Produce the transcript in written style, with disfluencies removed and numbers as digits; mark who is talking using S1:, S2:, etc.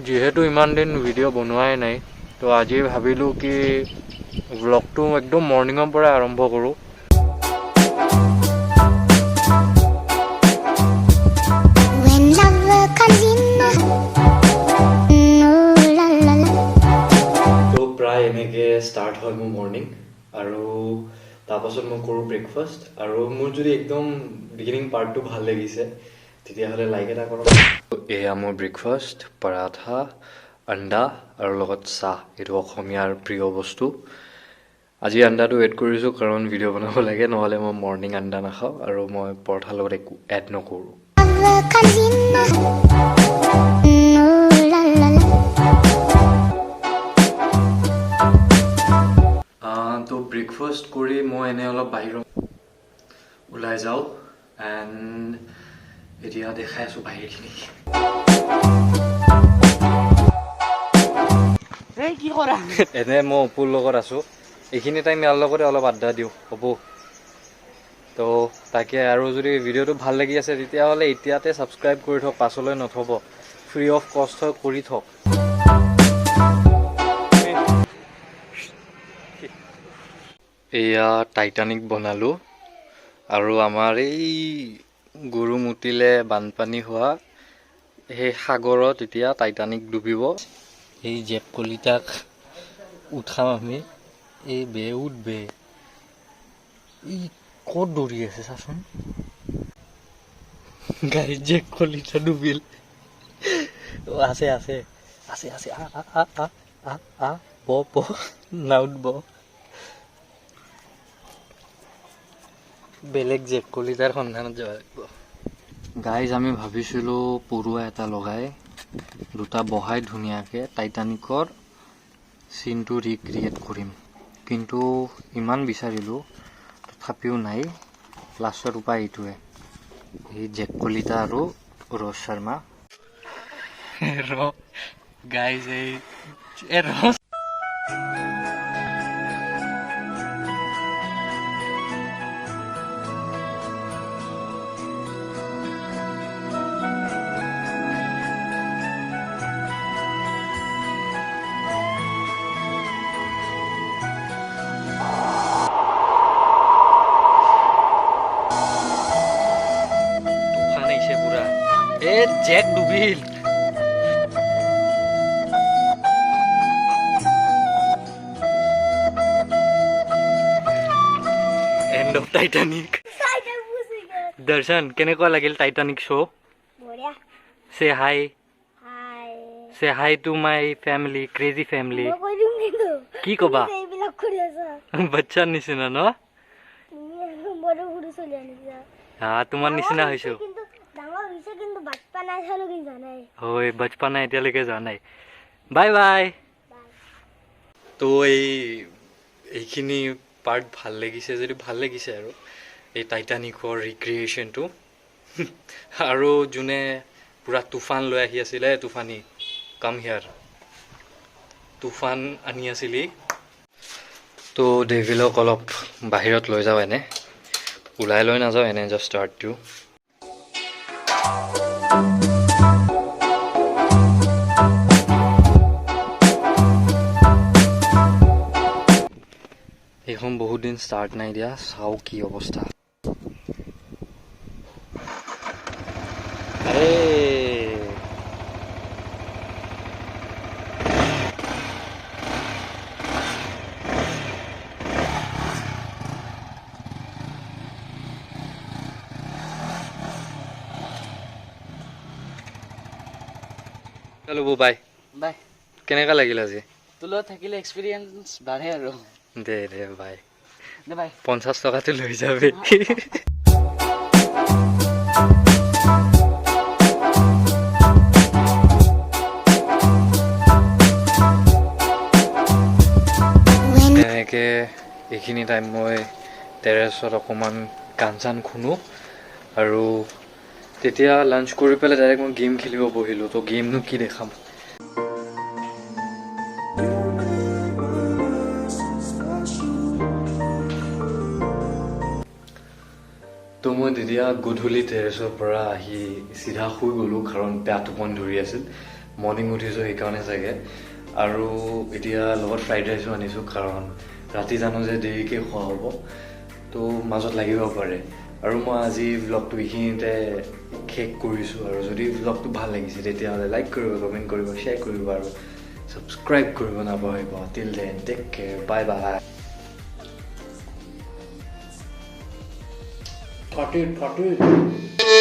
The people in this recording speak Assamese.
S1: যেহেতু ইমান দিন ভিডিঅ' বনোৱাই নাই তো আজি ভাবিলোঁ কি ব্লগটো একদম মৰ্ণিঙৰ পৰা আৰম্ভ কৰোঁ। তো প্ৰায় এনেকৈ ষ্টাৰ্ট হয় মোৰ মৰ্ণিং আৰু তাৰপাছত মই কৰোঁ ব্ৰেকফাষ্ট আৰু মোৰ যদি একদম বিগিনিং পাৰ্টটো ভাল লাগিছে তেতিয়াহ'লে লাইক এটা কৰক। এয়া মোৰ ব্ৰেকফাষ্ট, পৰাঠা, আণ্ডা আৰু লগত চাহ। এইটো অসমীয়াৰ প্ৰিয় বস্তু। আজি আণ্ডাটো এড কৰিছোঁ কাৰণ ভিডিঅ' বনাব লাগে, নহ'লে মই মৰ্ণিং আণ্ডা নাখাওঁ আৰু মই পৰঠাৰ লগত একো এড নকৰোঁ। তো ব্ৰেকফাষ্ট কৰি মই এনে অলপ বাহিৰত ওলাই যাওঁ এণ্ড এতিয়া দেখাই আছোঁ বাহিৰখিনি। এনে মই অপুৰ লগত আছোঁ, এইখিনি টাইম ইয়াৰ লগতে অলপ আড্ডা দিওঁ অপু। তো তাকে আৰু যদি ভিডিঅ'টো ভাল লাগি আছে তেতিয়াহ'লে এতিয়াতে ছাবস্ক্ৰাইব কৰি থওক, পাছলৈ নথব, ফ্ৰী অফ কষ্ট হয়, কৰি থওক। এয়া টাইটানিক বনালোঁ আৰু আমাৰ এই গৰু মুতিলে বানপানী হোৱা সেই সাগৰত এতিয়া টাইটানিক ডুবিব। এই জেপ কলিতাক উঠাম আমি, এই বেউত বে ই ক'ত দৌৰি আছে চাচোন। গাই জেপ কলিতা ডুবিল। আছে আছে আছে আছে ব নাউত ব বেলেগ জেপ কলিতাৰ সন্ধানত যাব লাগিব। গাইজ আমি ভাবিছিলোঁ পৰুৱা এটা লগাই দুটা বহাই ধুনীয়াকৈ টাইটানিকৰ চিনটো ৰিক্ৰিয়েট কৰিম, কিন্তু ইমান বিচাৰিলোঁ তথাপিও নাই। লাষ্টৰ উপায় এইটোৱে, এই জেক কলিতা আৰু ৰোজ শৰ্মা। গাইজ এই জেক ডুবিল। End of Titanic. দৰ্শন, কেনেকুৱা লাগিল Titanic show'? Say hi, say hi to my family, crazy family. কি কবা? বাচ্চাৰ নিচিনা ন? তোমাৰ নিচিনা হৈছো। হয়, বচপনা এতিয়ালৈকে যোৱা নাই। Bye bye. তো এইখিনি পাৰ্ট ভাল লাগিছে, যদি ভাল লাগিছে আৰু এই টাইটানিকৰ ৰিক্ৰিয়েশ্যনটো। আৰু যোনে পূৰা তুফান লৈ আহি আছিলে, তুফানী কাম হিয়াৰ, তুফান আনি আছিলি। তো ডেভিলক অলপ বাহিৰত লৈ যাওঁ, এনে ওলাই লৈ নাযাওঁ, এনে জাষ্ট ষ্টাৰ্ট দিওঁ। এইখন বহুত দিন ষ্টাৰ্ট নাই দিয়া, চাওঁ কি অৱস্থা। চলো বাই
S2: বাই
S1: কেনেকুৱা লাগিল আজি
S2: তোৰ লগত থাকিলে এক্সপিৰিয়েঞ্চ বাঢ়ে আৰু
S1: দে দে বাই
S2: দে বাই
S1: 50 টকাটো লৈ যাবি তেনেকৈ এইখিনি টাইম মই টেৰেছত অকণমান গান চান শুনো আৰু তেতিয়া লাঞ্চ কৰি পেলাই ডাইৰেক্ট মই গেম খেলিব বহিলোঁ তো গেমনো কি দেখাম তো মই তেতিয়া গধূলি টেৰেছৰ পৰা আহি চিধা শুই গ'লোঁ কাৰণ বেয়া টোপনি ধৰি আছিল মৰ্ণিং উঠিছোঁ সেইকাৰণে চাগে আৰু এতিয়া লগত ফ্ৰাইড ৰাইচো আনিছোঁ কাৰণ ৰাতি জানো যে দেৰিকৈ খোৱা হ'ব তো মাজত লাগিব পাৰে আৰু মই আজি ভ্লগটো এইখিনিতে শেষ কৰিছোঁ আৰু যদি ভ্লগটো ভাল লাগিছে তেতিয়াহ'লে লাইক কৰিব কমেণ্ট কৰিব শ্বেয়াৰ কৰিব আৰু ছাবস্ক্ৰাইব কৰিব নাপাহৰিব till then take care bye bye 40